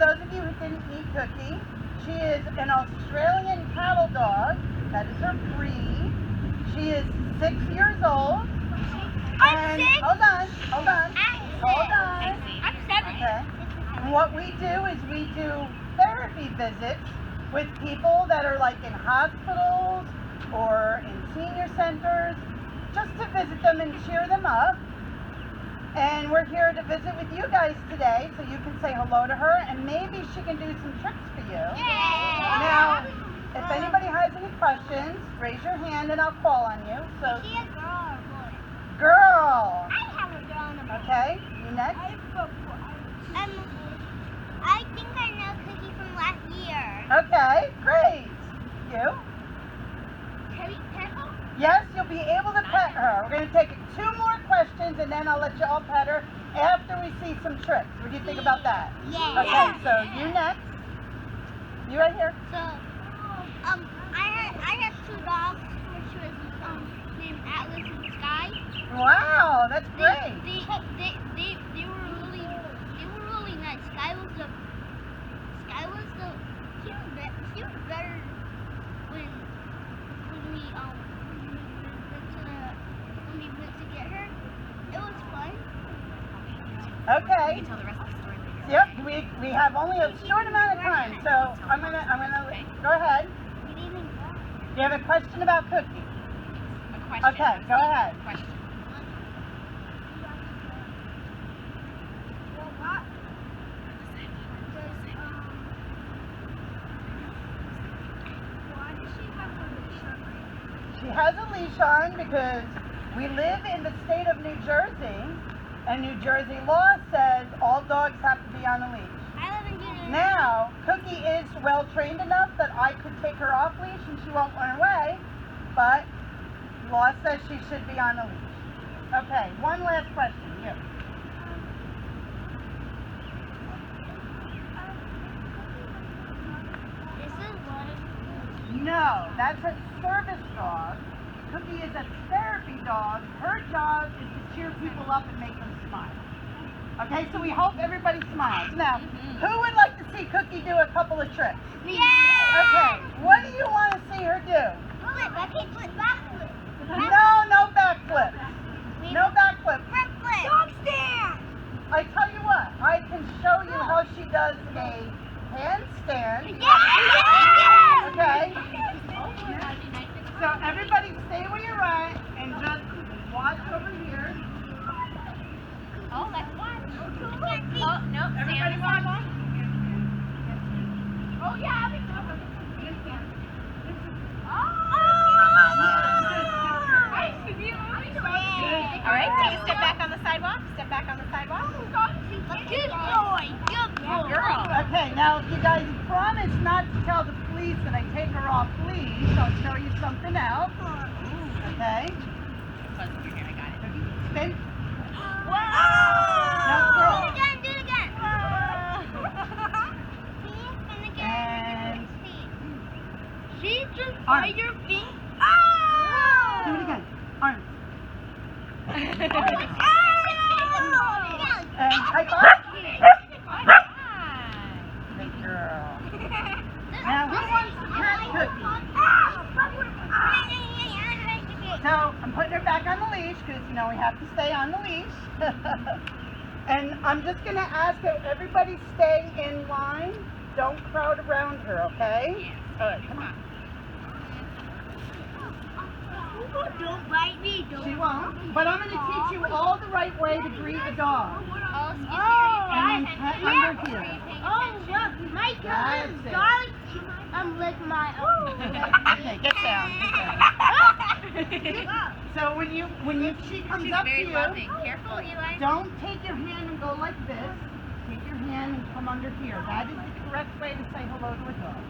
those of you who didn't meet Cookie, she is an Australian cattle dog. That is her breed. She is 6 years old. I'm 6. Hold on. I'm 7. Okay. And what we do is we do therapy visits with people that are like in hospitals or in senior centers, just to visit them and cheer them up. And we're here to visit with you guys today, so you can say hello to her, and maybe she can do some tricks for you. Yeah. Now, if anybody has any questions, raise your hand and I'll call on you. So, Is she a girl or a boy? girl. I have a girl and a boy. Okay, you next. I think I know Cookie from last year. Okay, great. You? Can we pet her? Yes, you'll be able to pet her. We're going to take 2 more questions and then I'll let you all pet her after we see some tricks. What do you think about that? Yeah. Okay, so you next. You right here. So, I have 2 dogs, which was named Atlas and Sky. Wow, that's great. They were really nice. Sky was the he was better when we went to get her. It was fun. Okay. You can tell the rest of the story later. Yep, we have only a short amount of time, so I'm gonna go ahead. We didn't even go. You have a question about Cookie? A question. Okay, go ahead. Question. She has a leash on because we live in the state of New Jersey, and New Jersey law says all dogs have to be on a leash. I live in Canines. Now, Cookie is well trained enough that I could take her off leash and she won't run away, but law says she should be on a leash. Okay, one last question. You. This is what No, that's a service dog. Cookie is a therapy dog. Her job is to cheer people up and make them smile. Okay, so we hope everybody smiles. Now, who would like to see Cookie do a couple of tricks? Yeah! Okay, what do you want to see her do? Flip. I can flip backflip. No backflip. No backflip. Front flip. Dog stand. I tell you what, I can show you how she does a handstand. Yeah! Okay? So everybody stay where you're at and just watch over here. Oh, let's watch. Oh, Oh, no. Everybody watch. Oh, yeah. All right, take a step back on the sidewalk. Step back on the sidewalk. Good boy. Good boy. Girl. Okay, now if you guys promise not to tell the police that I take her off leash, I'll show you something else. Okay? Close up your hair. I got it. Spin. Whoa! girl. Do it again. See? Spin again. And She just arm. bite your feet. Do it again. Arm. And high five. Good girl. Now who wants to pet Cookie? So I'm putting her back on the leash because you know we have to stay on the leash. And I'm just gonna ask that everybody stay in line. Don't crowd around her, okay? Yes. All right, come on. Don't bite me. She won't. But I'm gonna teach you all the right way to greet a dog. Oh, excuse me. And then pet under here. Oh, look, my That's cousin's it. dog. Lick my Okay, get down. Get down. So when she comes She's up to very you, loving. Careful, Eli. don't take your hand and go like this. Take your hand and come under here. That is the correct way to say hello to a dog.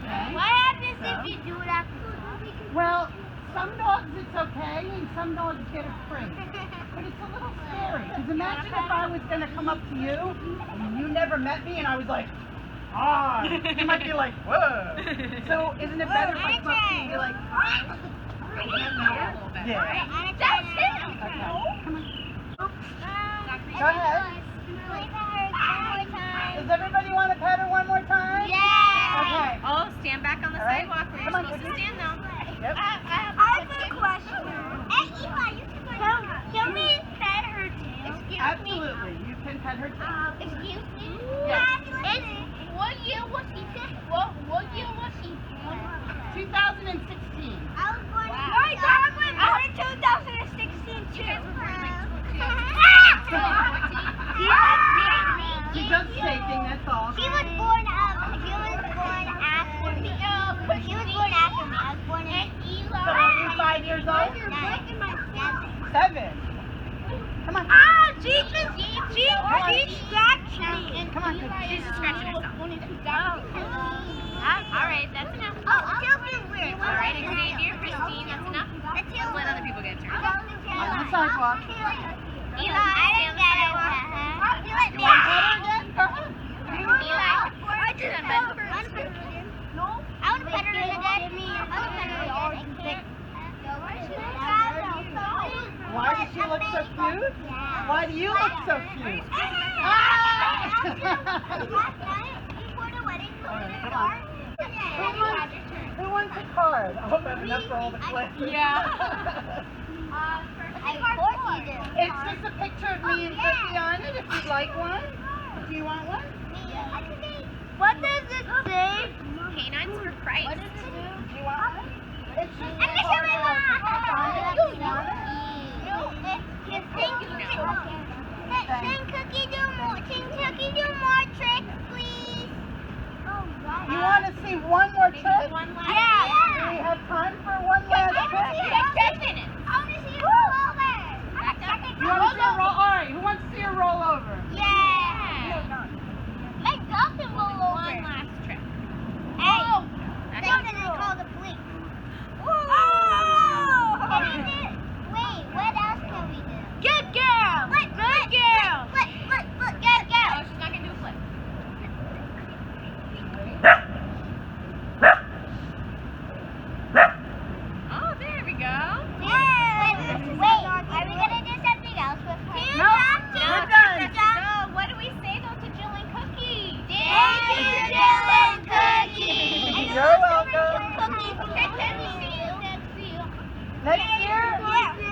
Okay? What happens if you do it after? Well, some dogs it's okay, and some dogs get afraid. But it's a little scary. Because imagine if I was going to come up to you, and you never met me, and I was like, ah, you might be like, whoa. So isn't it better if I come up to you and be like, ah? A little bit, Yeah. right? That's him. Okay. Come on. Go Go ahead. Does everybody want to Excuse me? Yes. What year was he? What year was he born? 2016. I was born Wow. in My dad was born in 2016 too. She's just shaking, that's all. She was born after me. She was born after me. I was born in So are you 5 years old? 7. Come on. She scratched me. Come on. She's scratching herself. All right, that's enough. Oh, she'll be weird. All right, Xavier, Christine, that's enough. Let's let other people get a turn. On the sidewalk. Eli, I didn't get it. You let me. You want water again? Go ahead. Eli, I did it, but No. I want to pet her again. Why does she look so cute? Why do you look so cute? Who wants a card? I hope I have enough for all the clips. Yeah. It's just a picture of me and Cookie on it if you'd like one. Do you want one? What does it say? Canines for Christ. What does it do? Do you want one? It's just a I'm card on it. Do you want it? Can Cookie do more tricks, please? You want to see one more trick? One last. Do we have time for one last trick? I want to see a rollover. You want to see a roll? All right, who wants to see a rollover? Yeah. Let dog can roll over. One last trick. Hey. That's They're it. gonna call the police. Oh! Can we do? Wait, what else can we do? Good girl! Flip, Good girl! flip, good Oh, girl. she's not gonna do a flip. Oh, there we go. Wait, are we gonna do something else with her? No, we're done. No, what do we say though to Jill and Cookie? Thank you, Jill and Cookie. You're welcome. Okay, can we see you? Next year,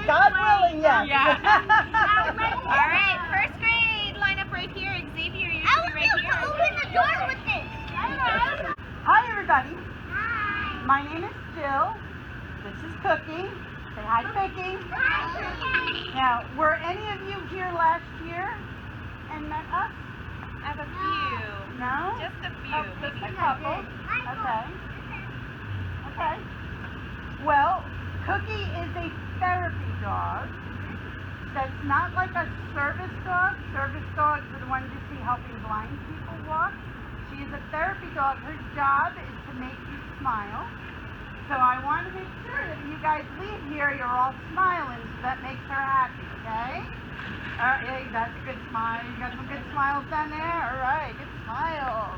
God willing, yes. Yeah. All right, first grade, line up right here. Xavier, you're I gonna be want right here. to open the door with this. Hi, everybody. Hi. My name is Jill. This is Cookie. Say hi, Cookie. Now, were any of you here last year and met us? I have a few. No? Just a few. Oh, just maybe a couple. Okay. Okay. Well, Cookie is a therapy dog. That's not like a service dog. Service dogs are the ones you see helping blind people walk. She is a therapy dog. Her job is to make you smile. So I want to make sure that when you guys leave here, you're all smiling, so that makes her happy, okay? All right, hey, that's a good smile. You got some good smiles down there? All right, good smiles.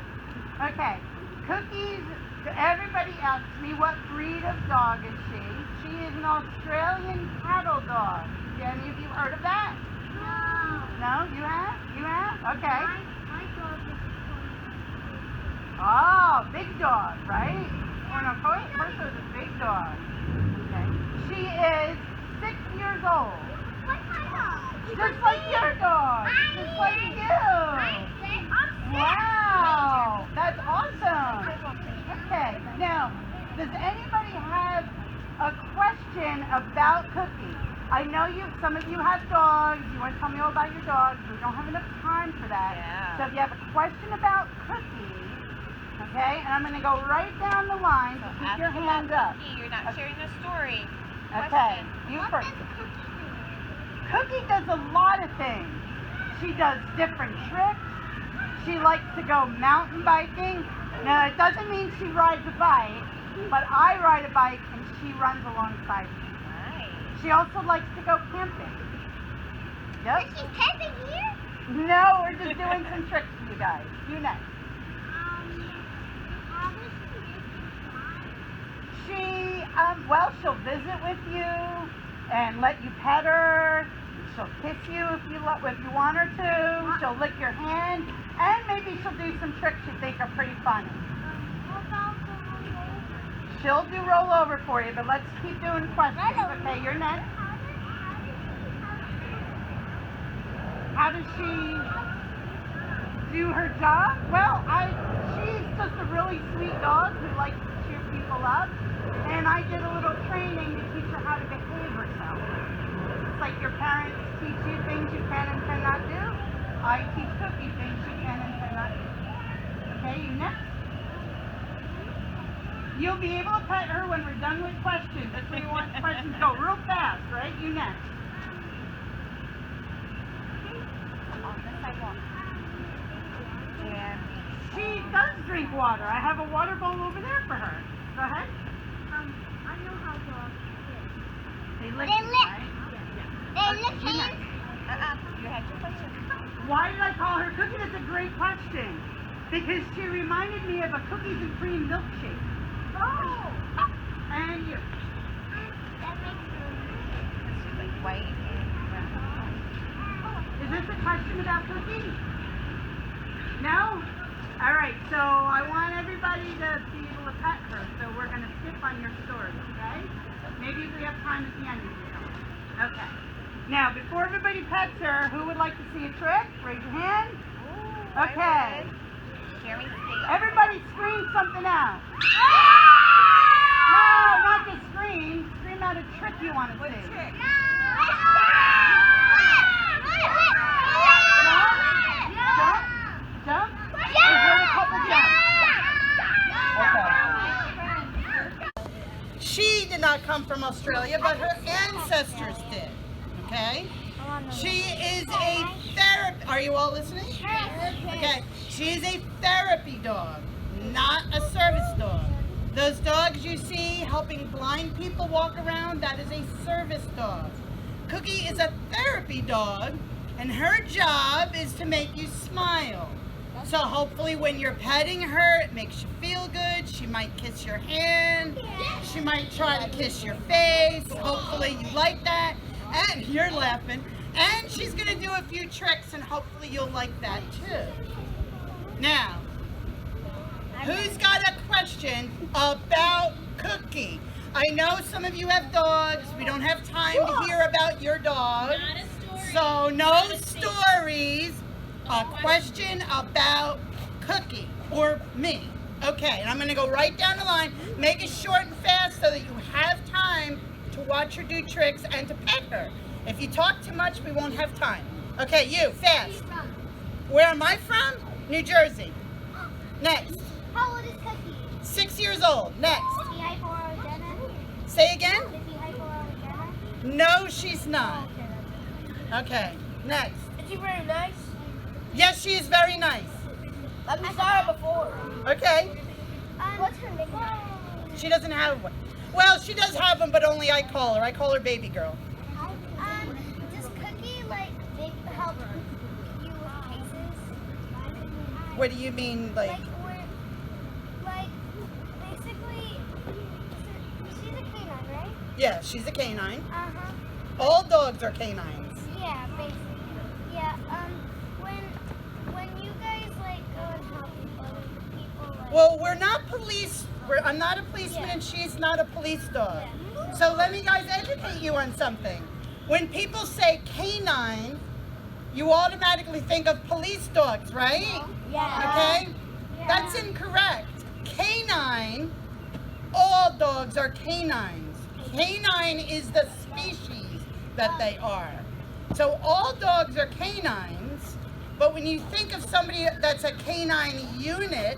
Okay, Cookie's, everybody asks me what breed of dog is she. She is an Australian cattle dog. Have any of you heard of that? No? You have? You have? Okay. Oh, big dog, right? Oh, no, first was a big dog. Okay. She is 6 years old. Just like your dog. Just like you. Wow. That's awesome. Okay. Now, does anybody have a question about Cookie? I know some of you have dogs. You want to tell me all about your dogs. We don't have enough time for that. Yeah. So if you have a question about Cookie, okay, and I'm going to go right down the line. So keep your hand up. Cookie, you're not sharing the story. Okay, you first. Cookie does a lot of things. She does different tricks. She likes to go mountain biking. Now, it doesn't mean she rides a bike, but I ride a bike and she runs alongside me. Nice. She also likes to go camping. Yep. She's camping here? No, we're just doing some tricks for you guys. You next. Well, she'll visit with you and let you pet her. She'll kiss you if you want her to. She'll lick your hand, and maybe she'll do some tricks you think are pretty funny. She'll do roll over for you, but let's keep doing questions. Okay, you're next. How does she do her job? Well, she's just a really sweet dog who likes to cheer people up. And I did a little training to teach her how to behave herself. It's like your parents teach you things you can and cannot do. I teach Cookie things she can and cannot do. Okay, you next? You'll be able to pet her when we're done with questions. That's when you want questions to go real fast, right? You next. On the sidewalk. Yeah. She does drink water. I have a water bowl over there for her. Go ahead. I know how dogs live. They lick They you, lick. right? They Okay, lick you hands. next. You had your question. Why did I call her Cookie? That's a great question. Because she reminded me of a cookies and cream milkshake. Oh. And you. That makes sense. She's like white and brown. Is this a question about Cookie? No? Alright, so I want everybody to be able to pet her, so we're going to skip on your story, okay? Maybe if we have time at the end, we will. Okay. Now, before everybody pets her, who would like to see a trick? Raise your hand. Okay. Jeremy, stay. Everybody scream something out. No, not the scream. Scream out a trick you want to see. Trick. Jump. I heard a couple jumps. Okay. She did not come from Australia, but her ancestors did. Okay? She is a therapy. Are you all listening? Okay. She is a therapy dog, not a service dog. Those dogs you see helping blind people walk around, that is a service dog. Cookie is a therapy dog, and her job is to make you smile. So hopefully when you're petting her, it makes you feel good. She might kiss your hand. She might try to kiss your face. Hopefully you like that. And you're laughing. And she's going to do a few tricks, and hopefully you'll like that too. Now, who's got a question about Cookie? I know some of you have dogs. We don't have time to hear about your dog. So no stories. A question about Cookie or me. Okay, and I'm going to go right down the line. Make it short and fast so that you have time to watch her do tricks and to pet her. If you talk too much, we won't have time. Okay, you, fast. Where am I from? New Jersey. Next. How old is Cookie? 6 years old. Next. Is he hypoallergenic? Say again? Is he hypoallergenic? No, she's not. Okay, next. Is he very nice? Yes, she is very nice. I saw her before. Okay. What's her nickname? She doesn't have one. Well, she does have one, but only I call her. I call her baby girl. Does Cookie help you with cases? What do you mean, like? Basically, she's a canine, right? Yeah, she's a canine. Uh-huh. All dogs are canines. Yeah, basically. Yeah, when you guys, go and help people, Well, we're not police. I'm not a policeman, and she's not a police dog. So let me guys educate you on something. When people say canine, you automatically think of police dogs, right? Yeah. Okay? Yeah. That's incorrect. Canine, all dogs are canines. Canine is the species that they are. So all dogs are canines, but when you think of somebody that's a canine unit,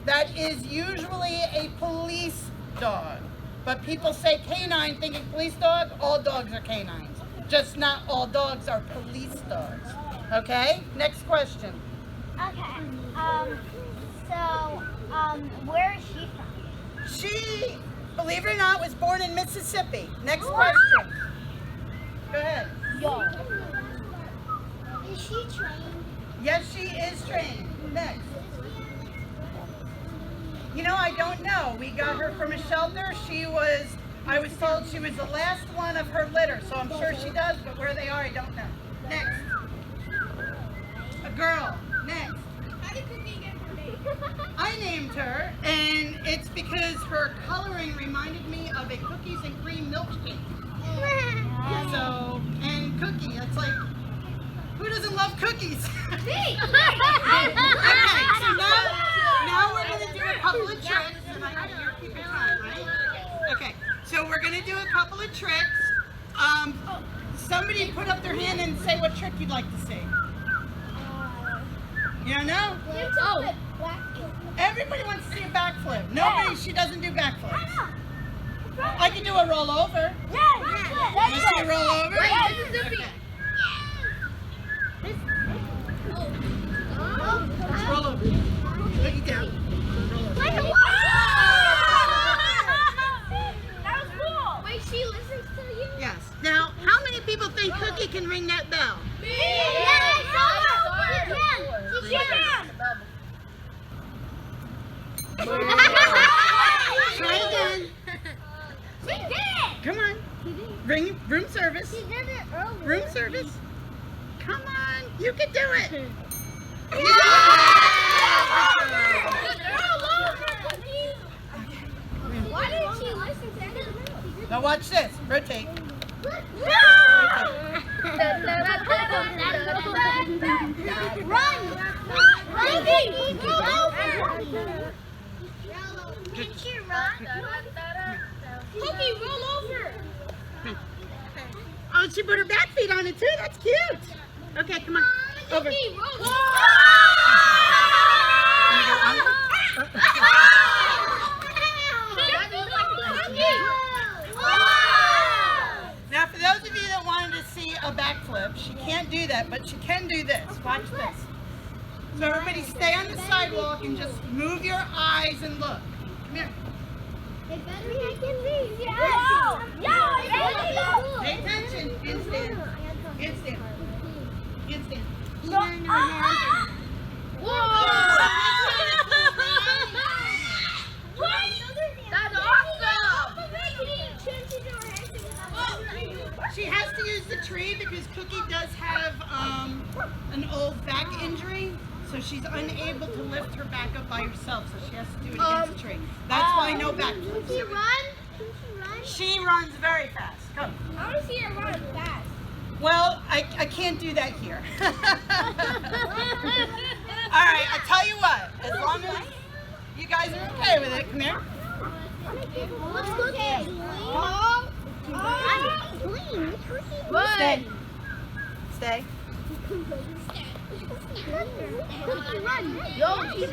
that is usually a police dog. But people say canine thinking police dog, all dogs are canines. Just not all dogs are police dogs. Okay? Next question. Okay. Where is she from? She, believe it or not, was born in Mississippi. Next question. Go ahead. Yo. Is she trained? Yes, she is trained. Next. You know, I don't know. We got her from a shelter. I was told she was the last one of her litter, so I'm sure she does, but where they are, I don't know. Next. A girl. Next. How did Cookie get her name? I named her, and it's because her coloring reminded me of a cookies and cream milkshake. So, and Cookie, it's like, who doesn't love cookies? Me! So we're gonna do a couple of tricks. Somebody put up their hand and say what trick you'd like to see. You don't know? Oh. Everybody wants to see a backflip. Nobody, she doesn't do backflips. I can do a roll over. Yeah. You see a roll over? Okay. Let's roll over. Look it down. Roll over. That was cool. Wait, she listens to you? Yes. Now, how many people think Cookie can ring that bell? She can. Try again. She did it. Come on. Ring room service. She did it earlier. Room service. Come on. You can do it. Why didn't she listen to him? Now watch this. Rotate. Run! Cookie, roll over! Oh, she put her back feet on it too. That's cute. Okay, come on. Over. Cookie, roll over! Now, for those of you that wanted to see a backflip, she can't do that, but she can do this. Watch this. So everybody stay on the sidewalk and just move your eyes and look. Come here. Pay attention. Handstand. Handstand. Handstand. That's awesome! She has to use the tree because Cookie does have an old back injury, so she's unable to lift her back up by herself, so she has to do it against the tree. That's why no backflips. Can she run? She runs very fast. Come. I want to see her run fast. Well, I can't do that here. All right, I'll tell you what. As long as you guys are okay with it, come here. What's cooking? Stay. Stay. Yo, she's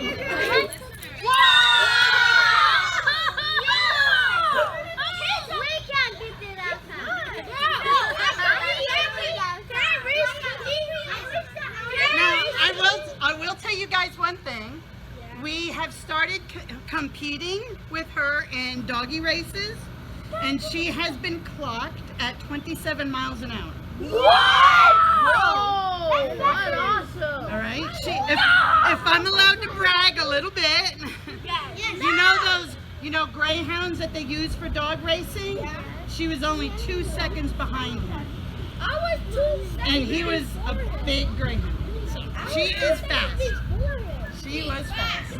I will tell you guys one thing. We have started competing with her in doggy races, and she has been clocked at 27 miles an hour. What? Whoa! That's awesome. All right. If I'm allowed to brag a little bit, you know those greyhounds that they use for dog racing? She was only 2 seconds behind him. I was 2 seconds. And he was a big greyhound. She is fast. She was fast.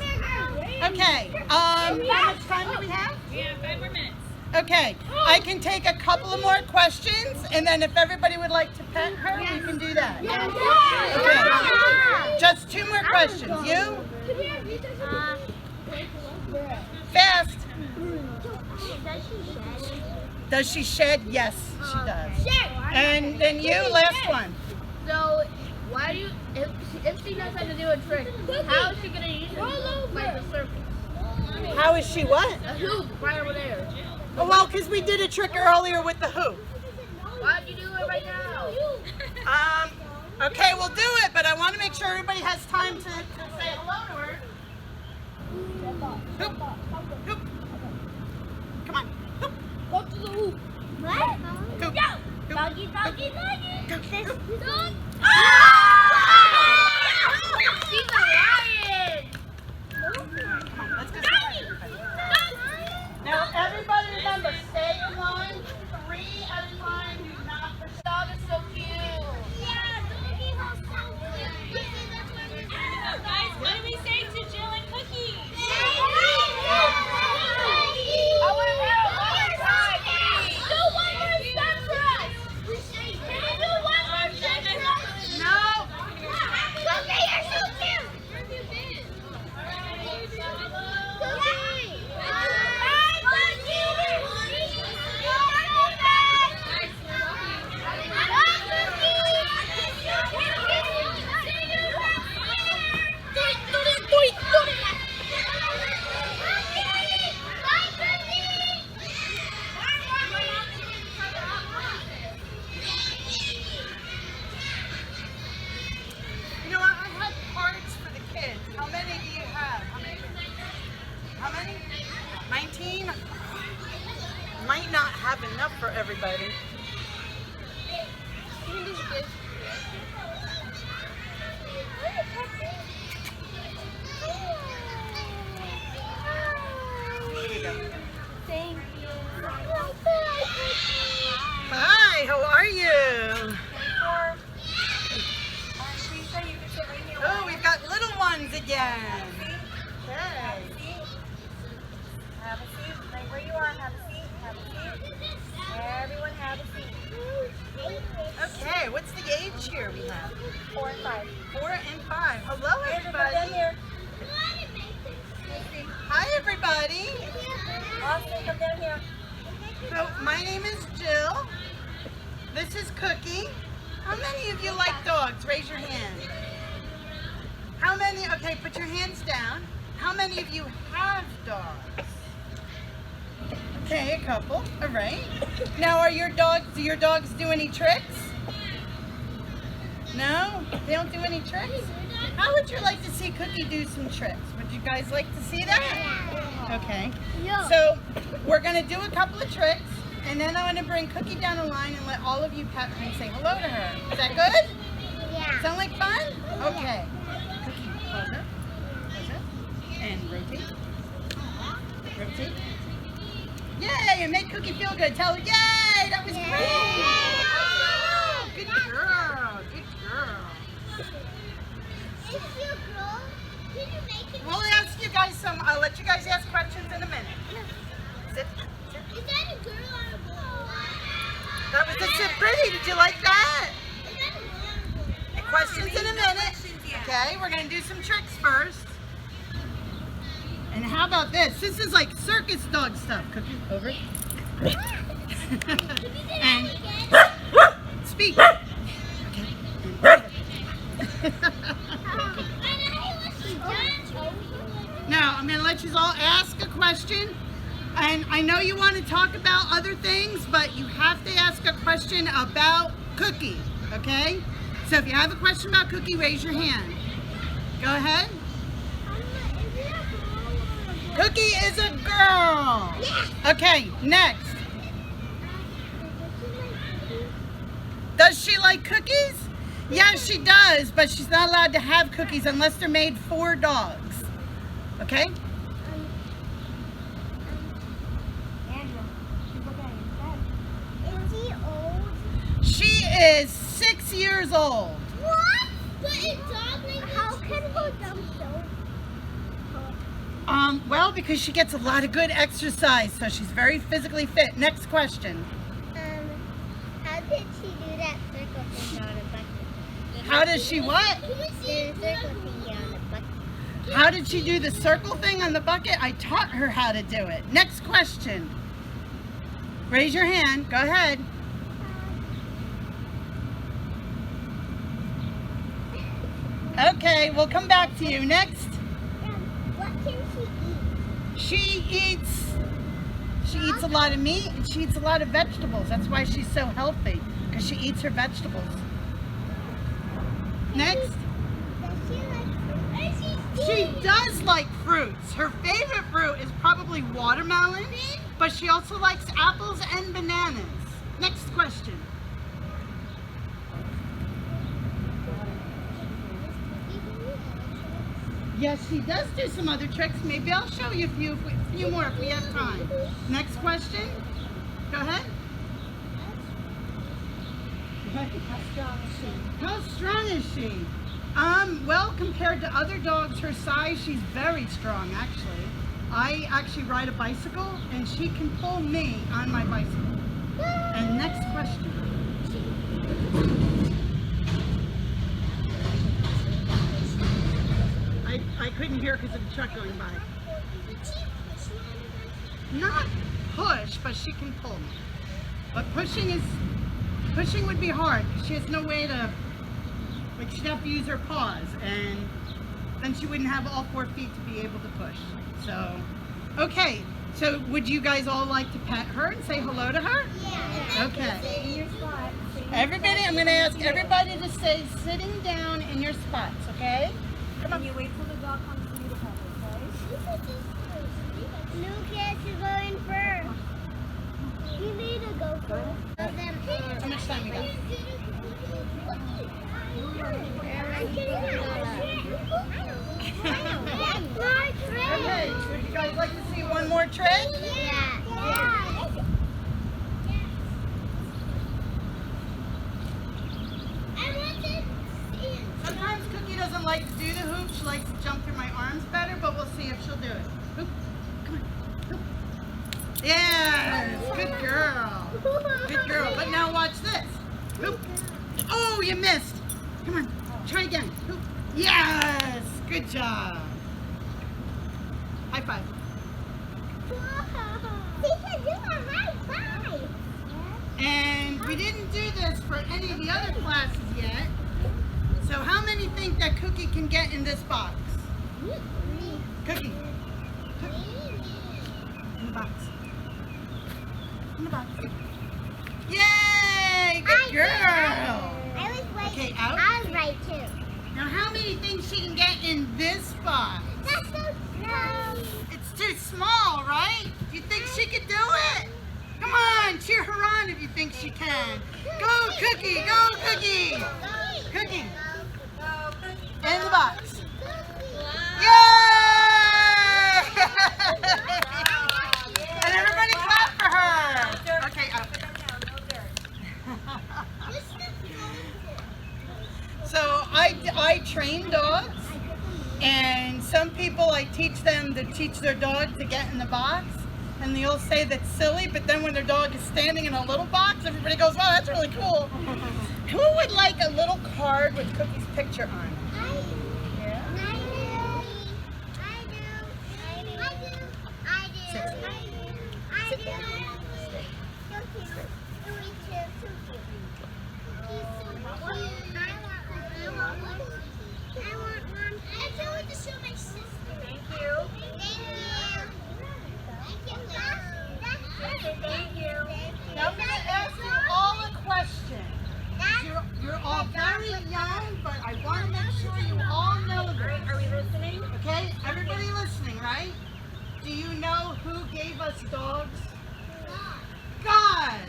Okay. How much time do we have? We have 5 more minutes. Okay. I can take a couple of more questions, and then if everybody would like to pet her, we can do that. Okay. Just 2 more questions. You? Fast. Does she shed? Yes, she does. And then you, last one. So, why do you, if she knows how to do a trick, how is she going to use it like the circus? How is she what? A hoop right over there. Oh, well, because we did a trick earlier with the hoop. Why'd you do it right now? Okay, we'll do it, but I want to make sure everybody has time to say hello to her. Hoop. Hoop. Come on. Hoop. Go to the hoop. What? Hoop. Go. Hoop. Doggy, doggy, doggy. Go. Hoop. Dog. She's a lion. Come on, let's go. Now, everybody remember, stay in line. 3 at a time. Do not push. Dog is so cute. Yeah, doggy was so cute. Guys, what do we say to Jill and Cookie? I want to have one more time. Do one more step for us. Do one more what's the age here we have? 4 and 5. 4 and 5. Hello, everybody. Down here. Hi, everybody. Austin, come down here. So, my name is Jill. This is Cookie. How many of you like dogs? Raise your hand. How many? Okay, put your hands down. How many of you have dogs? Okay, a couple. All right. Now, do your dogs do any tricks? No? They don't do any tricks? How would you like to see Cookie do some tricks? Would you guys like to see that? Okay. Yeah. So, we're going to do a couple of tricks, and then I'm going to bring Cookie down the line and let all of you pet her and say hello to her. Is that good? Yeah. Sound like fun? Okay. Cookie, pause her. Pause her. And rotate. Rotate. Yay! And make Cookie feel good. Tell her, yay! That was great! Oh, good girl. Good girl. We'll ask you guys I'll let you guys ask questions in a minute. Sit. Is that a girl or a boy? That was so pretty. Did you like that? Is that a boy? Questions in a minute. Okay, we're going to do some tricks first. And how about this? This is like circus dog stuff. Cookie, over. And speak. Okay. Now, I'm going to let you all ask a question. And I know you want to talk about other things, but you have to ask a question about Cookie, okay? So if you have a question about Cookie, raise your hand. Go ahead. Cookie is a girl. Okay, next. Does she like cookies? Yes, she does, but she's not allowed to have cookies unless they're made for dogs. Okay? Is he old? She is 6 years old. What? But a dog like how can he jump so? Well, because she gets a lot of good exercise, so she's very physically fit. Next question. How did she do that circle thing on a bucket? How does she what? The circle thing on a bucket. How did she do the circle thing on the bucket? I taught her how to do it. Next question. Raise your hand. Go ahead. Okay, we'll come back to you. Next. What can she eat? She eats a lot of meat and she eats a lot of vegetables. That's why she's so healthy, because she eats her vegetables. Next. Does she like fruit? She does like fruits. Her favorite fruit is probably watermelon, but she also likes apples and bananas. Next question. Yes, she does do some other tricks. Maybe I'll show you a few more if we have time. Next question. Go ahead. How strong is she? Well, compared to other dogs her size, she's very strong, actually. I actually ride a bicycle, and she can pull me on my bicycle. And next question. I couldn't hear because of the truck going by. Not push, but she can pull me. But pushing would be hard. She has no way to, like, she'd have to use her paws, and then she wouldn't have all 4 feet to be able to push. So, okay. So would you guys all like to pet her and say hello to her? Yeah. Okay. Everybody, I'm going to ask everybody to stay sitting down in your spots, okay? Come on. You wait till the dog comes to you to pet her, okay? Lucas is going first. You need to go first. How much time you got? Okay, would you guys like to see one more trick? Yeah. Sometimes Cookie doesn't like to do the hoop. She likes to jump through my arms better, but we'll see if she'll do it. Hoop. Come on. Hoop. Yes! Good girl. Good girl. But now watch this. Hoop. Oh! you missed. Come on, try again. Yes, good job. High five. And we didn't do this for any of the other classes yet. So how many think that Cookie can get in this box? Cookie. In the box. In the box. Yay! Good girl. I was right. Okay, out. I was right too. Now how many think she can get in this box? That's so small. It's too small, right? Do you think she could do it? Come on, cheer her on if you think she can. Go, Cookie! Go, Cookie! Cookie! In the box. Yay! And everybody clap for her. Okay, up. So I train dogs, and some people I teach them to teach their dog to get in the box, and they'll say that's silly, but then when their dog is standing in a little box, everybody goes, wow, that's really cool. Who would like a little card with Cookie's picture on it? Now I'm going to ask you all a question. You're all very young, but I want to make sure you all know this. Are we listening? Okay? Everybody listening, right? Do you know who gave us dogs? God!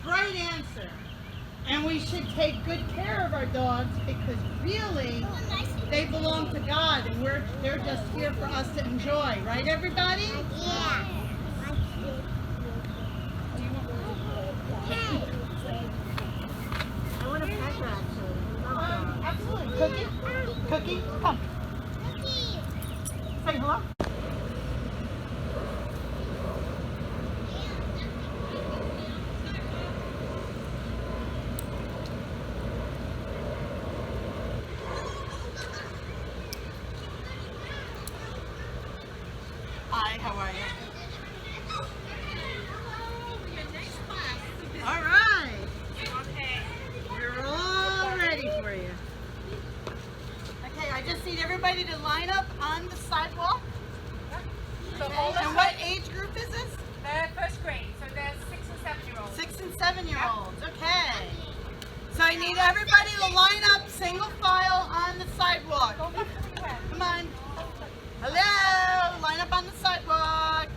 Great answer. And we should take good care of our dogs because really they belong to God and they're just here for us to enjoy. Right, everybody? Yeah. I want a pet actually. Absolutely. Cookie? Cookie? Come. Say hello. Hi, how are you? All right. Okay. We're all ready for you. Okay, I just need everybody to line up on the sidewalk. So Okay, all and what age group is this? first grade. So there's 6 and 7-year-olds. 6 and 7-year-olds. Okay. So I need everybody to line up single file on the sidewalk. Come on. Hello. Line up on the sidewalk.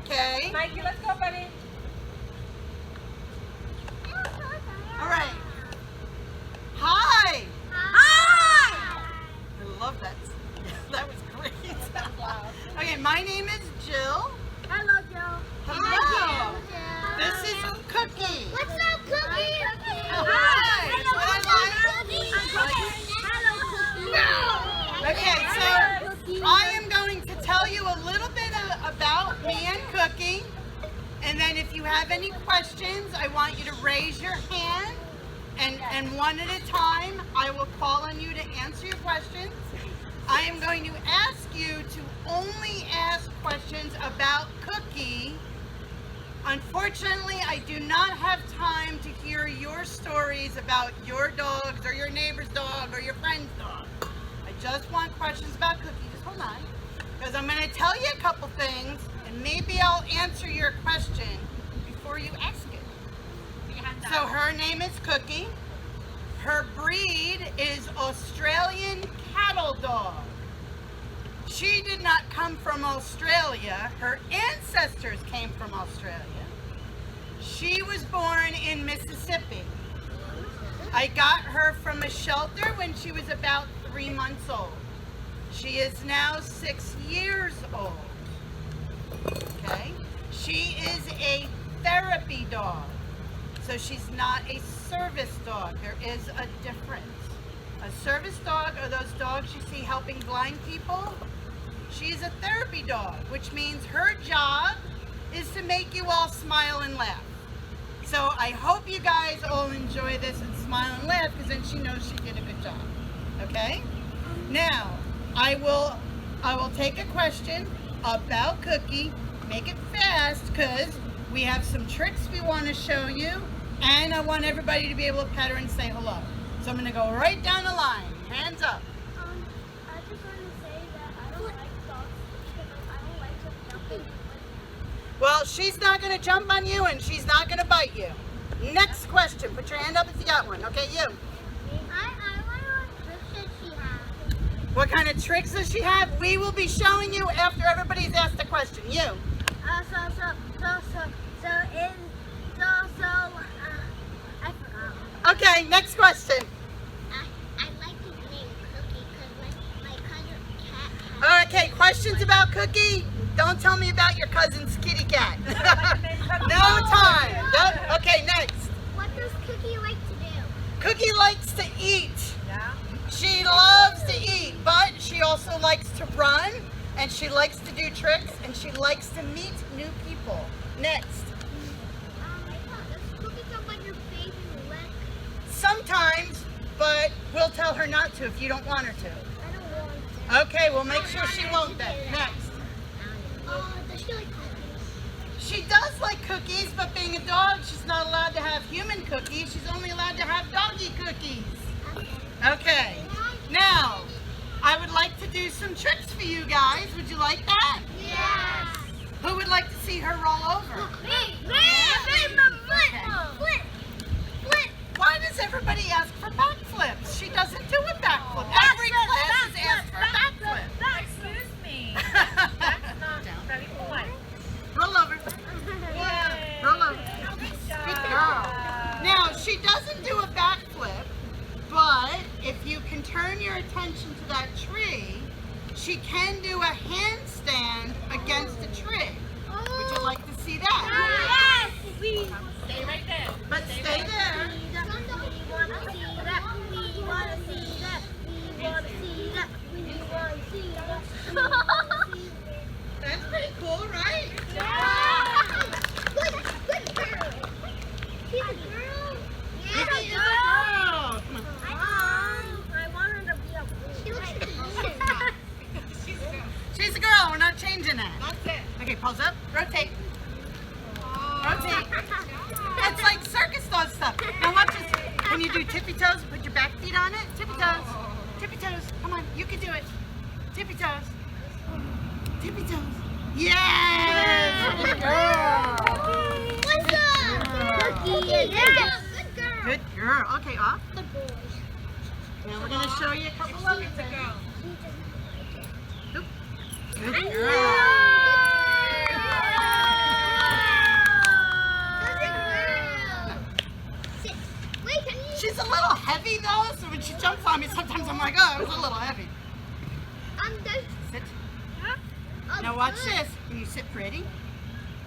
Okay. Mikey, let's go, buddy. All right. Hi. Hi! I love that. That was great. Okay, my name is Jill. Hello, Joe. Hello. This is Cookie. What's up, Cookie? Hi. Hello, Cookie. Okay, so I am going to tell you a little bit about me and Cookie, and then if you have any questions, I want you to raise your hand, and one at a time, I will call on you to answer your questions. I am going to ask you to only ask questions about Cookie. Unfortunately, I do not have time to hear your stories about your dogs or your neighbor's dog or your friend's dog. I just want questions about Cookie. Just hold on. Because I'm going to tell you a couple things, and maybe I'll answer your question before you ask it. So her name is Cookie. Her breed is Australian cattle dog. She did not come from Australia. Her ancestors came from Australia. She was born in Mississippi. I got her from a shelter when she was about 3 months old. She is now 6 years old. Okay? She is a therapy dog. So she's not a service dog. There is a difference. A service dog are those dogs you see helping blind people. She's a therapy dog, which means her job is to make you all smile and laugh. So I hope you guys all enjoy this and smile. smile and laugh, because then she knows she did a good job. Okay? Now, I will take a question about Cookie. Make it fast, because we have some tricks we want to show you, and I want everybody to be able to pet her and say hello. So I'm going to go right down the line. Hands up. I just want to say that I don't like dogs because I don't like them jumping. Well, she's not going to jump on you, and she's not going to bite you. Next question. Put your hand up if you got one. Okay, you. I wonder what tricks does she have. What kind of tricks does she have? We will be showing you after everybody's asked a question. You. I forgot. Okay, next question. I like his name Cookie because my cousin cat. Okay, questions about Cookie? Don't tell me about your cousin's kitty cat. No time. Okay, next. What does Cookie like to do? Cookie likes to eat. Yeah. She loves to eat, but she also likes to run, and she likes to do tricks, and she likes to meet new people. Next. Does Cookie come on your face and lick? Sometimes, but we'll tell her not to if you don't want her to. I don't want to. Okay, we'll make sure she won't then. Next. Does she like cookies? She does like cookies, but being a dog, she's not allowed to have human cookies. She's only allowed to have doggy cookies. Okay. Now, I would like to do some tricks for you guys. Would you like that? Yes. Who would like to see her roll over? Me. Okay. Why does everybody ask for backflips? She doesn't do a backflip. Every class is asked for a backflip. Excuse me. That's not very polite. Roll over. Yay. Roll over. Good Good job. girl. Now, she doesn't do a backflip, but if you can turn your attention to that tree, she can do a handstand against a tree. Would you like to see that? Yes. We Stay right there. But stay there. want to see that. We want to see that. We want to see that. We want to see that. That's pretty cool, right? Good girl. She's a girl. She's a girl. Come on. I want her to be a boy. She looks like She's a girl. We're not changing that. That's it. Okay, pulse up. Rotate. Rotate. It's like circus dog stuff. Now watch this. Can you do tippy toes? Put your back feet on it. Tippy toes. Tippy toes. Come on, you can do it. Tippy toes. Tippy toes. Yes! Good girl. What's up? Cookie. Yes. Good girl. Good girl. Okay, off. The boy. Now we're going to show you a couple other It's a things. girl. Oop. Good Good girl. girl. Sit. Wait, can you? She's a little heavy though, so when she jumps on me, sometimes I'm like, oh, it was a little heavy. Does. Sit. Oh, Now watch good. this. Can you sit pretty?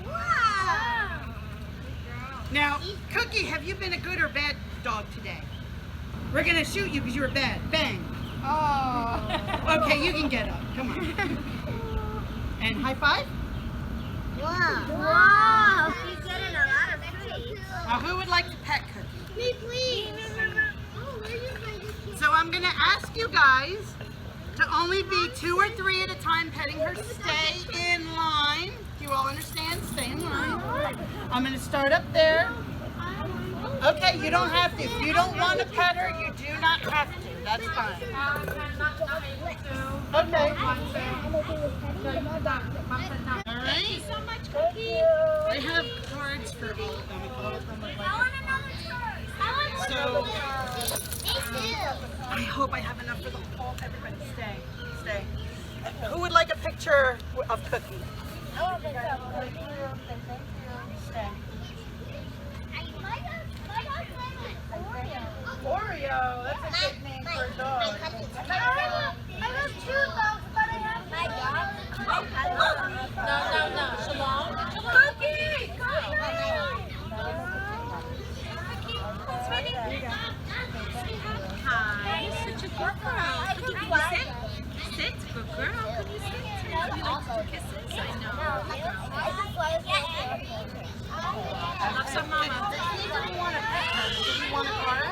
Wow. Now, Cookie, have you been a good or bad dog today? We're going to shoot you because you were bad. Bang. Oh. Okay, you can get up. Come on. And high five. Wow. She's getting a lot of treats. Now, who would like to pet Cookie? Me, please. Oh, where you going? So I'm going to ask you guys to only be 2 or 3 at a time petting her. Stay in line. Do you all understand? Stay in line. I'm going to start up there. Okay, you don't have to. If you don't want to pet her, you do not have to. That's fine. I'm not able to. Okay. All Thank right. you so much, Cookie. I have cards for all of them. All of them look like that. So I hope I have enough for the whole. Everybody, stay. Stay. Who would like a picture of Cookie? Stay. Oreo. That's a good name for a dog. I have 2 dogs, but I have my dog. No. Shalom. Cookie! Hi. Such a good girl. Cookie, can you sit? Sit. Good girl. Can you sit? You like to do kisses? I know. Love some mama. You didn't want to pet her. Did you want a card?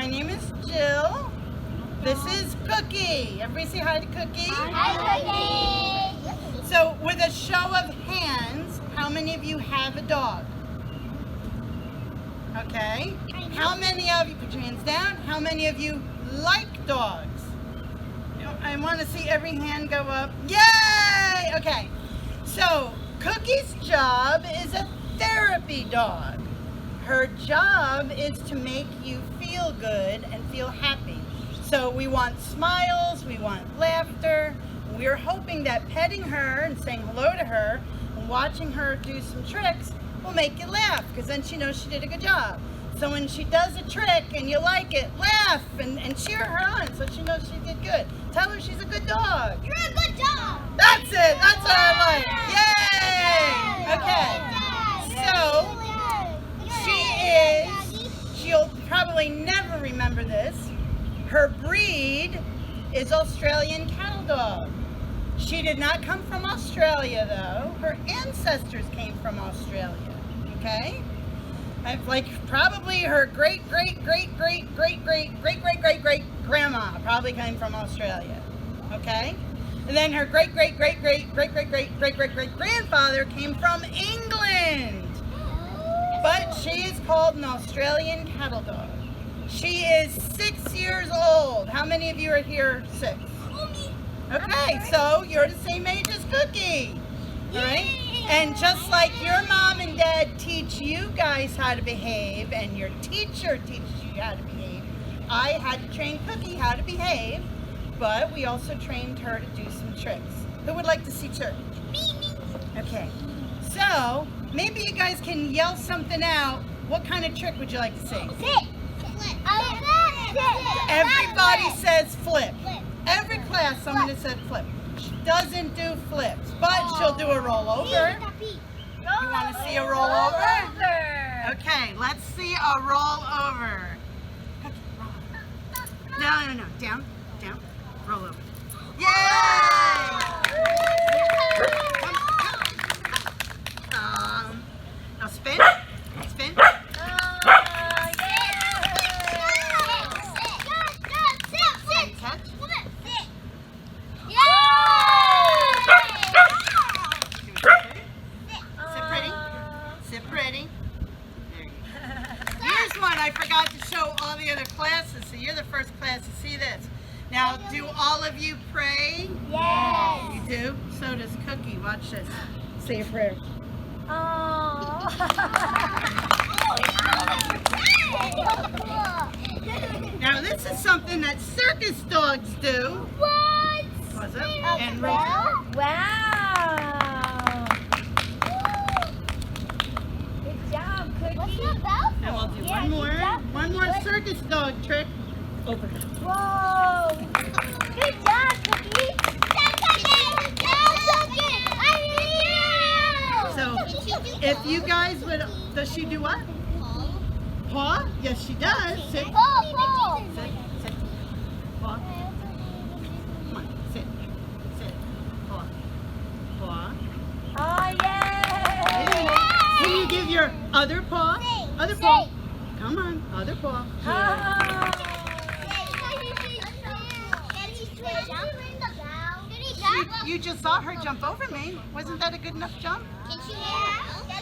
My name is Jill. This is Cookie. Everybody say hi to Cookie. Hi, Cookie. So, with a show of hands, how many of you have a dog? Okay. How many of you, put your hands down, how many of you like dogs? I want to see every hand go up. Yay! Okay. So, Cookie's job is a therapy dog. Her job is to make you feel good and feel happy. So we want smiles, we want laughter. We're hoping that petting her and saying hello to her and watching her do some tricks will make you laugh, because then she knows she did a good job. So when she does a trick and you like it, laugh and cheer her on so she knows she did good. Tell her she's a good dog. You're a good dog. That's it. That's what I like. Yay! Okay. So she'll probably never remember this. Her breed is Australian cattle dog. She did not come from Australia though. Her ancestors came from Australia. Okay? Like probably her great grandma probably came from Australia. Okay? And then her great grandfather came from England. But she is called an Australian cattle dog. She is 6 years old. How many of you are here 6? Okay, so you're the same age as Cookie. All right? And just like your mom and dad teach you guys how to behave and your teacher teaches you how to behave, I had to train Cookie how to behave, but we also trained her to do some tricks. Who would like to see tricks? Me. Okay, so maybe you guys can yell something out. What kind of trick would you like to see? Sit. Everybody says flip. Every class someone said flip. She doesn't do flips, but she'll do a rollover. You want to see a rollover? Okay, let's see a rollover. No. Down. Roll over. Yay! Now spin. Catch. Sit pretty. There you go. Here's one I forgot to show all the other classes, so you're the first class to see this. Now, do all of you pray? Yes. You do? So does Cookie. Watch this. Say a prayer. Now, this is something that circus dogs do. What? Pause up. And Wow. Good job, Cookie. What's your bell And we'll do Yeah, one more circus dog trick. Over. Whoa. Good job, Cookie. So, if you guys would, does she do what? Paw? Yes, she does. Sit. Sit. Paw. Come on, sit. Paw. Oh, yeah. Can you give your other paw? Other paw. Come on, other paw. You just saw her jump over me. Wasn't that a good enough jump?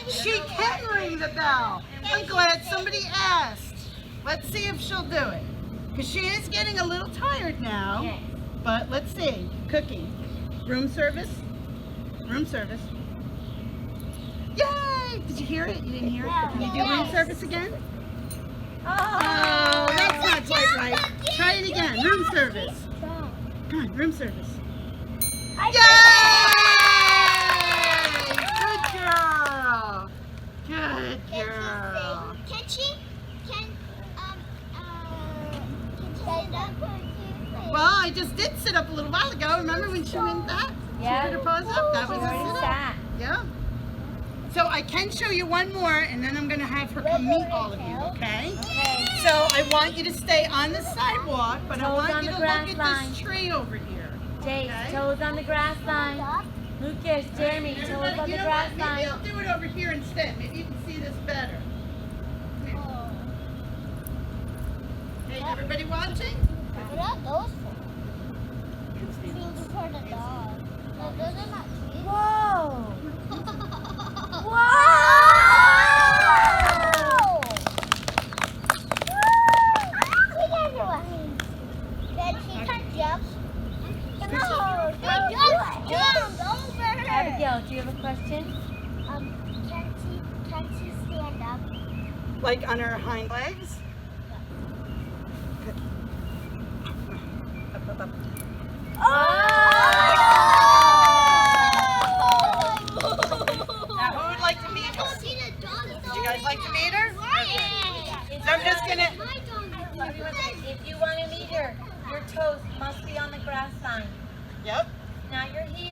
She can ring the bell. I'm glad somebody asked. Let's see if she'll do it. Because she is getting a little tired now. Yes. But let's see. Cookie. Room service. Yay! Did you hear it? You didn't hear it? Can you do room service again? Oh, that's not quite right. Try it again. Room service. Come on, room service. Yay! Good girl. Good girl. Can she stand up? Well, I just did sit up a little while ago. Remember when she went back? Yeah. She put her paws up. That was a Already sit up. sat. Yeah. So I can show you one more, and then I'm going to have her come meet all of you, okay? Okay. So I want you to stay on the sidewalk, but I Toes want on you the to look grass at line. this tree over here. Jake, Okay. toes on the grass line. Lucas, Jeremy, toes Everybody, on the you know grass what? Maybe line. I'll do it over here instead. Maybe you can see this better. Here. There you go. Everybody watching? What are those for? These are for the dog. No, those are not trees. Whoa! Wow! Then she can jump. No, don't jump over her. Abigail, do you have a question? Can she stand up? Like on her hind legs? Up, up, up. Now, who would like to meet her? Would you guys like to meet her? So I'm just gonna. If you want to meet her, your toes must be on the grass line. Yep. Not your heels.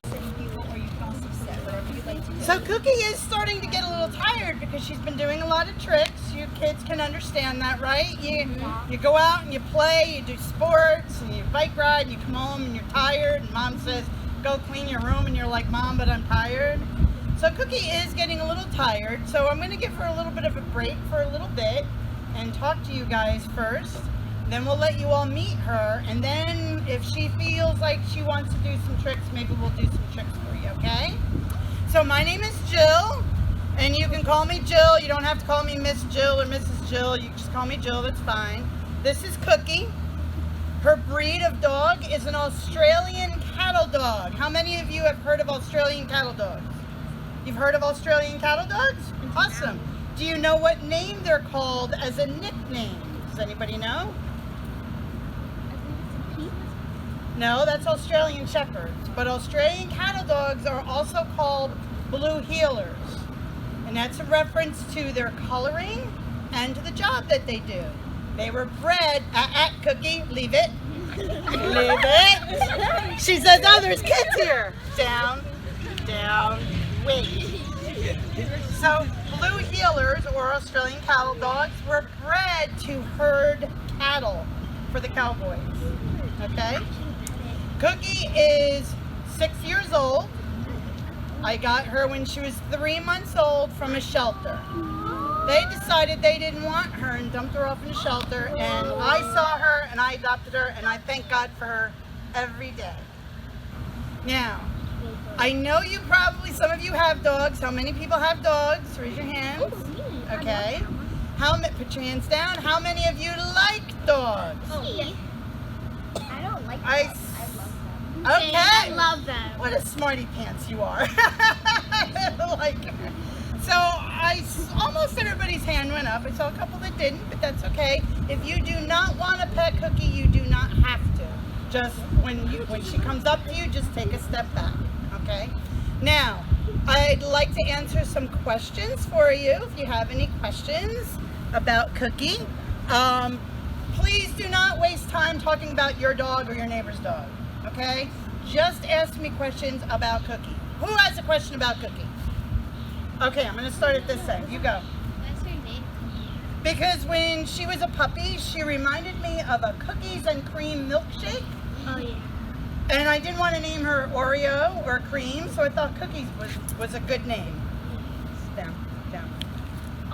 So Cookie is starting to get a little tired because she's been doing a lot of tricks. You kids can understand that, right? You go out and you play, you do sports, and you bike ride, and you come home and you're tired, and Mom says, go clean your room, and you're like, Mom, but I'm tired. So Cookie is getting a little tired, so I'm going to give her a little bit of a break for a little bit and talk to you guys first. Then we'll let you all meet her, and then if she feels like she wants to do some tricks, maybe we'll do some tricks for you, okay? So my name is Jill, and you can call me Jill. You don't have to call me Miss Jill or Mrs. Jill. You just call me Jill, that's fine. This is Cookie. Her breed of dog is an Australian cattle dog. How many of you have heard of Australian cattle dogs? You've heard of Australian cattle dogs? Awesome. Do you know what name they're called as a nickname? Does anybody know? No, that's Australian Shepherds. But Australian cattle dogs are also called blue heelers. And that's a reference to their coloring and to the job that they do. They were bred Cookie, leave it. Leave it. She says, oh, there's kids here. Down, down, wait. So blue heelers or Australian cattle dogs were bred to herd cattle for the cowboys. Okay? Cookie is 6 years old. I got her when she was 3 months old from a shelter. They decided they didn't want her and dumped her off in a shelter, and I saw her and I adopted her, and I thank God for her every day. Now, I know you probably, some of you have dogs. How many people have dogs? Raise your hands. Okay. Put your hands down. How many of you like dogs? I don't like I them. I love them. Okay. I love them. What a smarty pants you are. Like her. So almost everybody's hand went up. I saw a couple that didn't, but that's okay. If you do not want a pet Cookie, you do not have to. Just when she comes up to you, just take a step back. Okay? Now, I'd like to answer some questions for you if you have any questions about Cookie. Please do not waste time talking about your dog or your neighbor's dog. Okay? Just ask me questions about Cookie. Who has a question about Cookie? Okay, I'm going to start it this end. You go. What's her name? Because when she was a puppy, she reminded me of a cookies and cream milkshake. Oh, yeah. And I didn't want to name her Oreo or Cream, so I thought Cookies was a good name. Down, down.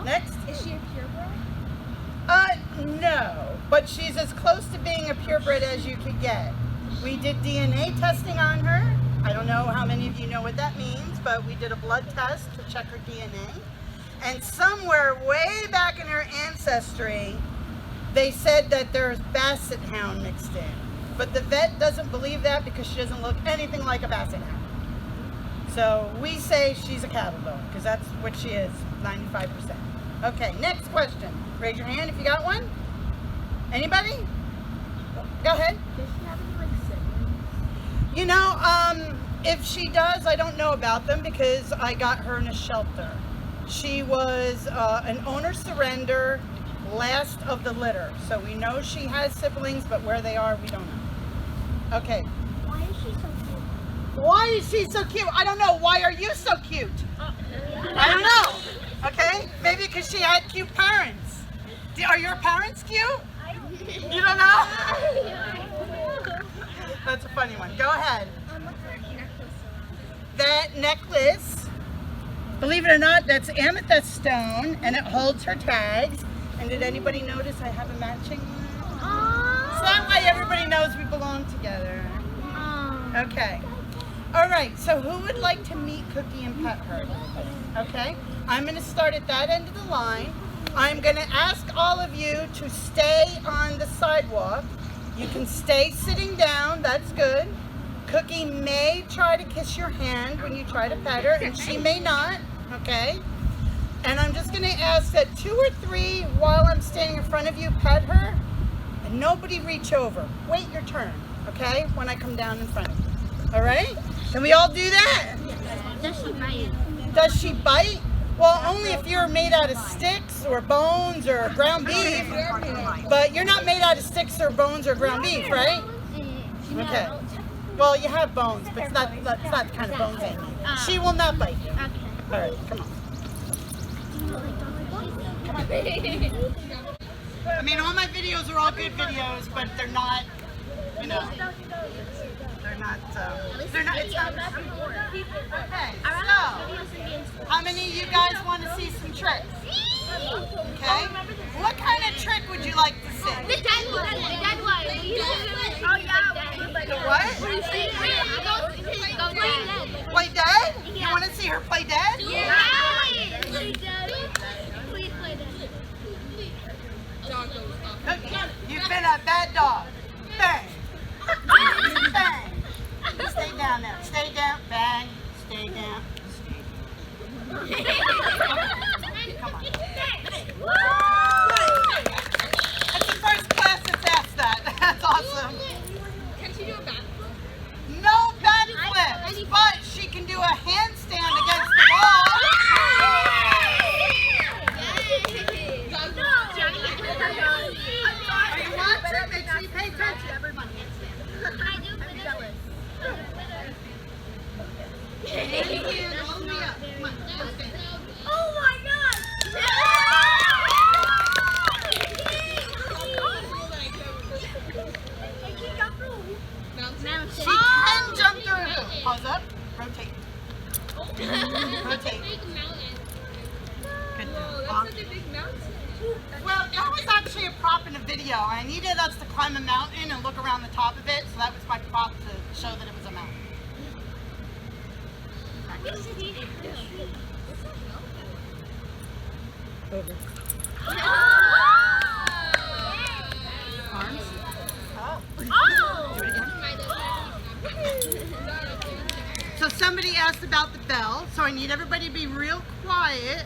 Next. Is she a purebred? No. But she's as close to being a purebred as you could get. We did DNA testing on her. I don't know how many of you know what that means, but we did a blood test to check her DNA. And somewhere way back in her ancestry, they said that there's Basset Hound mixed in. But the vet doesn't believe that because she doesn't look anything like a Basset Hound. So we say she's a cattle dog because that's what she is, 95%. Okay, next question. Raise your hand if you got one. Anybody? Go ahead. Does she have any, like, siblings? You know, if she does, I don't know about them because I got her in a shelter. She was an owner surrender, last of the litter. So we know she has siblings, but where they are, we don't know. Okay. Why is she so cute? Why is she so cute? I don't know. Why are you so cute? I don't know. Okay? Maybe because she had cute parents. Are your parents cute? You don't know? That's a funny one. Go ahead. What's her necklace around? That necklace, believe it or not, that's amethyst stone, and it holds her tags. And did anybody notice I have a matching one? that way everybody knows we belong together. Okay. All right, so who would like to meet Cookie and pet her? Okay, I'm going to start at that end of the line. I'm going to ask all of you to stay on the sidewalk. You can stay sitting down, that's good. Cookie may try to kiss your hand when you try to pet her, and she may not, okay? And I'm just going to ask that 2 or 3, while I'm standing in front of you, pet her, and nobody reach over. Wait your turn, okay, when I come down in front of you. All right? Can we all do that? Does she bite? Does she bite? Well, only if you're made out of sticks or bones or ground beef. But you're not made out of sticks or bones or ground beef, right? Okay. Well, you have bones, but it's not the kind of bones I need. She will not bite you. Okay. All right, come on. I mean, all my videos are all good videos, but they're not, you know, they're not, it's not. Okay, so, how many of you guys want to see some tricks? Okay, what kind of trick would you like to see? The dead one. The dead one. Oh yeah. The what? Play dead? You want to see her play dead? Yeah. Play dead. Please play dead. Cookie, you've been a bad dog. Bang. Bang. Stay down now. Stay down. Bang. Stay down. Come on. That's the first class that's asked that. That's awesome. Can she do a backflip? No backflips, but she can do a handstand against the wall. Are you watching? Make sure you pay attention. Everybody handstand. Handstand all the way up. Come on. Oh my God! She can jump through a hoop. Pause up. Rotate. Rotate. Good. That's such a big mountain. Well, that was actually a prop in a video. I needed us to climb a mountain and look around the top of it, so that was my prop to show that it was a mountain. Over. Arms. Oh. Do it again. So somebody asked about the bell, so I need everybody to be real quiet.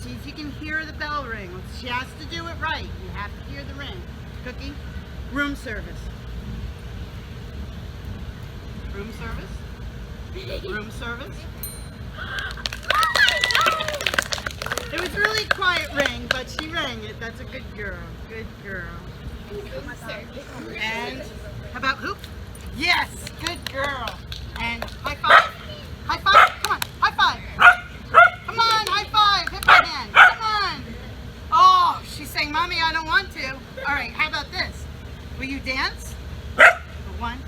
See if you can hear the bell ring. She has to do it right. You have to hear the ring. Cookie, room service. Room service. Room service. It was really a quiet ring, but she rang it. That's a good girl. Good girl. And how about hoop? Yes, good girl. And high five. High five. Come on, high five. Come on, high five. Hit my hand. Come on. Oh, she's saying, Mommy, I don't want to. All right, how about this? Will you dance? 1,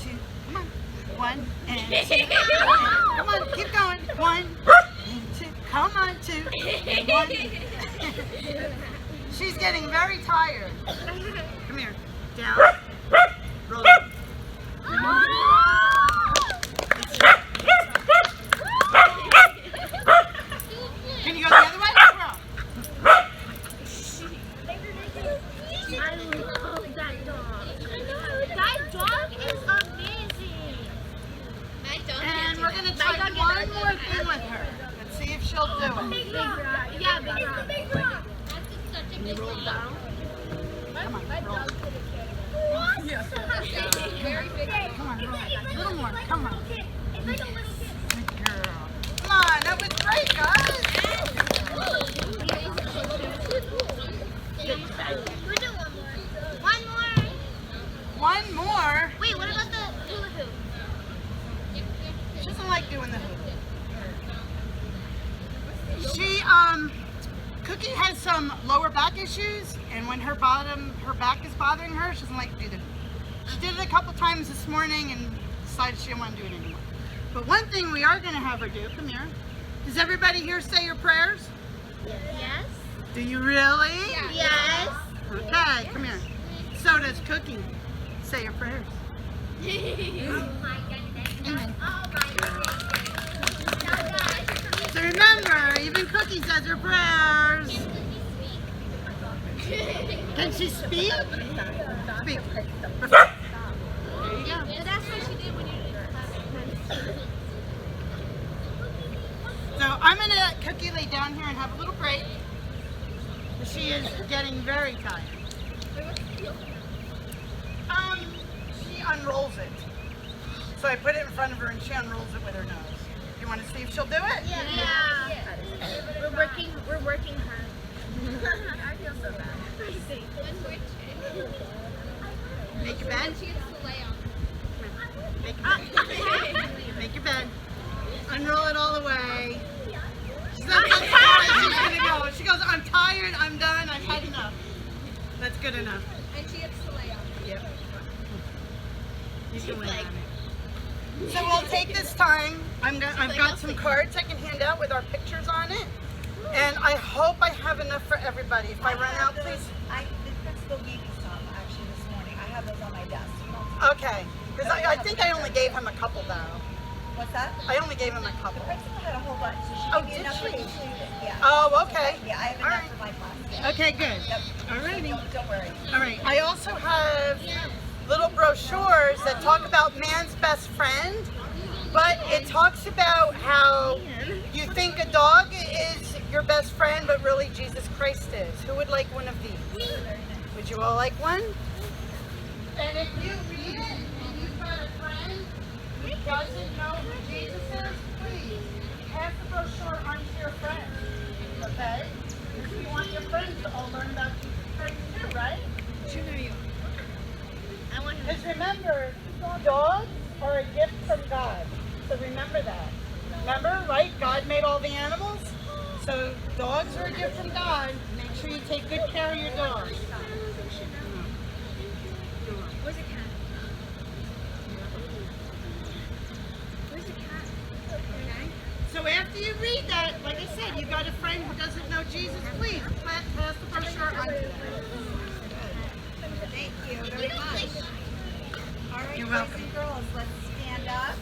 2, come on. 1 and 2. Come on, keep going. 1 and 2. Come on, 2 and 1. She's getting very tired. Come here. Down. Roll up. Can you go the other way? I love that dog. That dog is amazing. And we're going to try one more thing with her. Let's see if she'll do it. Big rock. Yeah, big rock. Big rock. Can you roll down? Come on, roll. Very big. Come on, roll. A little more. Come on. It's like a little kid. Good girl. Come on, that was great, guys. We'll do one more. One more. One more. Wait, what about the hula hoop? She doesn't like doing the hoop. She, Cookie has some lower back issues, and when her back is bothering her, she doesn't like to do the hoop. She did it a couple times this morning and decided she didn't want to do it anymore. But one thing we are going to have her do, come here. Does everybody here say your prayers? Yes. Do you really? Yes. Okay, come here. So to says Cookie, say your prayers. So remember, even Cookie says her prayers. Can she speak? Speak. There you go. That's what she did when you So I'm going to let Cookie lay down here and have a little break. She is getting very tired. She unrolls it. So I put it in front of her and she unrolls it with her nose. You want to see if she'll do it? Yeah. We're working hard. I feel so bad. Make your bed. Make your bed. Make your bed. Unroll it all the way. She's not as far as she's going to go. She goes, I'm tired, I'm done, I've had enough. That's good enough. And she gets to lay on. Yep. You can lay on it. So we'll take this time. I've got some cards I can hand out with our pictures on it. And I hope I have enough for everybody. If I run out, please. The principal gave me some actually this morning. I have those on my desk. Okay. Because I think I only gave him a couple though. What's that? I only gave him a The couple. principal had a whole bunch, so she Oh, gave me did enough for she? each student. Yeah. Oh, okay. Yeah, I have All enough right. for my class. Yeah. Okay, good. Yep. Alrighty. Don't worry. All right. I also have little brochures that talk about man's best friend, but it talks about how you think a dog is your best friend, but really Jesus Christ is. Who would like one of these? Would you all like one? And if you read it and you've got a friend who doesn't know who Jesus is, please pass the brochure on to your friend. Okay? Because you want your friends to all learn about Jesus Christ too, right? Because remember, dogs are a gift from God. So remember that. Remember, right? God made all the animals. So dogs are a gift from God. Make sure you take good care of your dogs. Where's the cat? Where's the cat? Okay. So after you read that, like I said, you got a friend who doesn't know Jesus, please pass the brochure on to them. Thank you very much. All right, You're boys welcome. and girls, let's stand up.